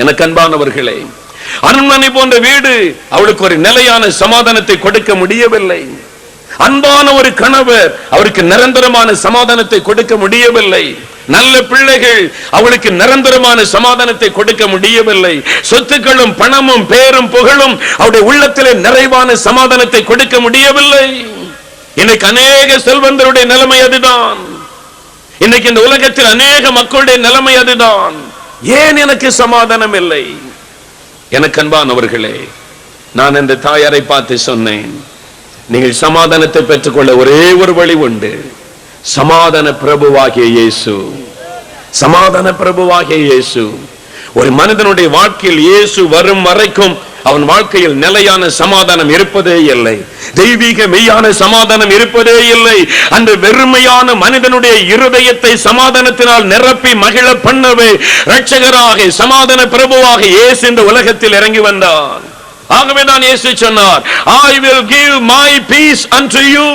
எனக்கு அன்பானவர்களே, அரண்மனை போன்ற வீடு அவளுக்கு ஒரு நிலையான சமாதானத்தை கொடுக்க முடியவில்லை. அன்பான ஒரு கணவர் அவருக்கு நிரந்தரமான சமாதானத்தை கொடுக்க முடியவில்லை. நல்ல பிள்ளைகள் அவளுக்கு நிரந்தரமான சமாதானத்தை கொடுக்க முடியவில்லை. சொத்துக்களும் பணமும் பேரும் புகழும் அவருடைய உள்ளத்திலே நிறைவான சமாதானத்தை கொடுக்க முடியவில்லை. இன்னைக்கு அநேக செல்வந்தருடைய நிலைமை அதுதான். இன்னைக்கு இந்த உலகத்தில் அநேக மக்களுடைய நிலைமை அதுதான். ஏன் எனக்கு சமாதானம் இல்லை? எனக்கு அன்பானவர்களே, நான் இந்த தாயாரை பார்த்து சொன்னேன், நீங்கள் சமாதானத்தை பெற்றுக்கொள்ள ஒரே ஒரு வழி உண்டு. சமாதான பிரபுவாகிய இயேசு. சமாதான பிரபுவாகிய இயேசு. ஒரு மனிதனுடைய வாழ்க்கையில் இயேசு வரும் வரைக்கும் அவன் வாழ்க்கையில் நிலையான சமாதானம் இருப்பதே இல்லை. தெய்வீக மெய்யான சமாதானம் இருப்பதே இல்லை. அந்த வெறுமையான மனிதனுடைய இருதயத்தை சமாதானத்தினால் நிரப்பி மகிழ பண்ணவே இரட்சகராக சமாதான பிரபுவாக இயேசு இந்த உலகத்தில் இறங்கி வந்தார். ஆகவேதான் இயேசு சொன்னார், I will give my peace unto you.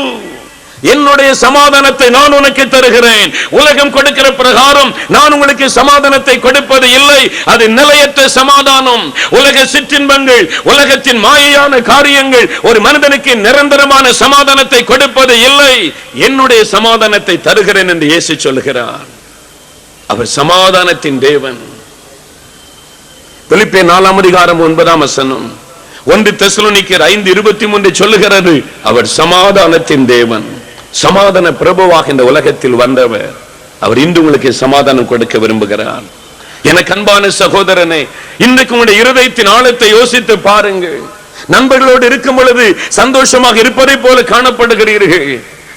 என்னுடைய சமாதானத்தை நான் உனக்கு தருகிறேன். உலகம் கொடுக்கிற பிரகாரம் நான் உங்களுக்கு சமாதானத்தை கொடுப்பது இல்லை. அது நிலையற்ற சமாதானம். உலக சிற்றின்பங்கள், உலகத்தின் மாயையான காரியங்கள் ஒரு மனிதனுக்கு நிரந்தரமான சமாதானத்தை கொடுப்பது இல்லை. என்னுடைய சமாதானத்தை தருகிறேன் என்று இயேசு சொல்கிறார். அவர் சமாதானத்தின் தேவன். பிலிப்பியர் 4:9 1 தெசலோனிக்கேயர் 5:23 சொல்லுகிறது, அவர் சமாதானத்தின் தேவன், சமாதான பிரபுவாக இந்த உலகத்தில் வந்தவர். அவர் இன்று உங்களுக்கு சமாதானம் கொடுக்க விரும்புகிறார். எனக்கு அன்பான சகோதரனே, இன்றைக்கு உங்களுடைய இருதயத்தின் ஆழத்தை யோசித்து பாருங்கள். நண்பர்களோடு இருக்கும் பொழுது சந்தோஷமாக இருப்பதை போல காணப்படுகிறீர்கள்.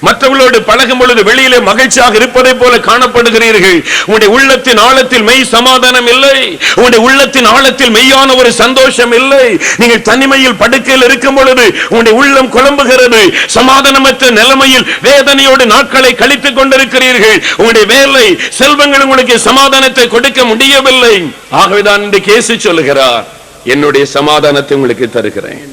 மற்றவர்களோடு பழகும் பொழுது வெளியிலே மகிழ்ச்சியாக இருப்பதை போல காணப்படுகிறீர்கள். உங்களுடைய உள்ளத்தின் ஆழத்தில் மெய் சமாதானம் இல்லை. உங்களுடைய உள்ளத்தின் ஆழத்தில் மெய்யான ஒரு சந்தோஷம் இல்லை. நீங்கள் தனிமையில் படுக்கையில் இருக்கும் பொழுது உங்களுடைய உள்ளம் குழம்புகிறது. சமாதானமற்ற நிலைமையில் வேதனையோடு நாட்களை கழித்துக் கொண்டிருக்கிறீர்கள். உங்களுடைய வேலை, செல்வங்கள் உங்களுக்கு சமாதானத்தை கொடுக்க முடியவில்லை. ஆகவேதான் இன்றைக்கு இயேசு சொல்லுகிறார், என்னுடைய சமாதானத்தை உங்களுக்கு தருகிறேன்.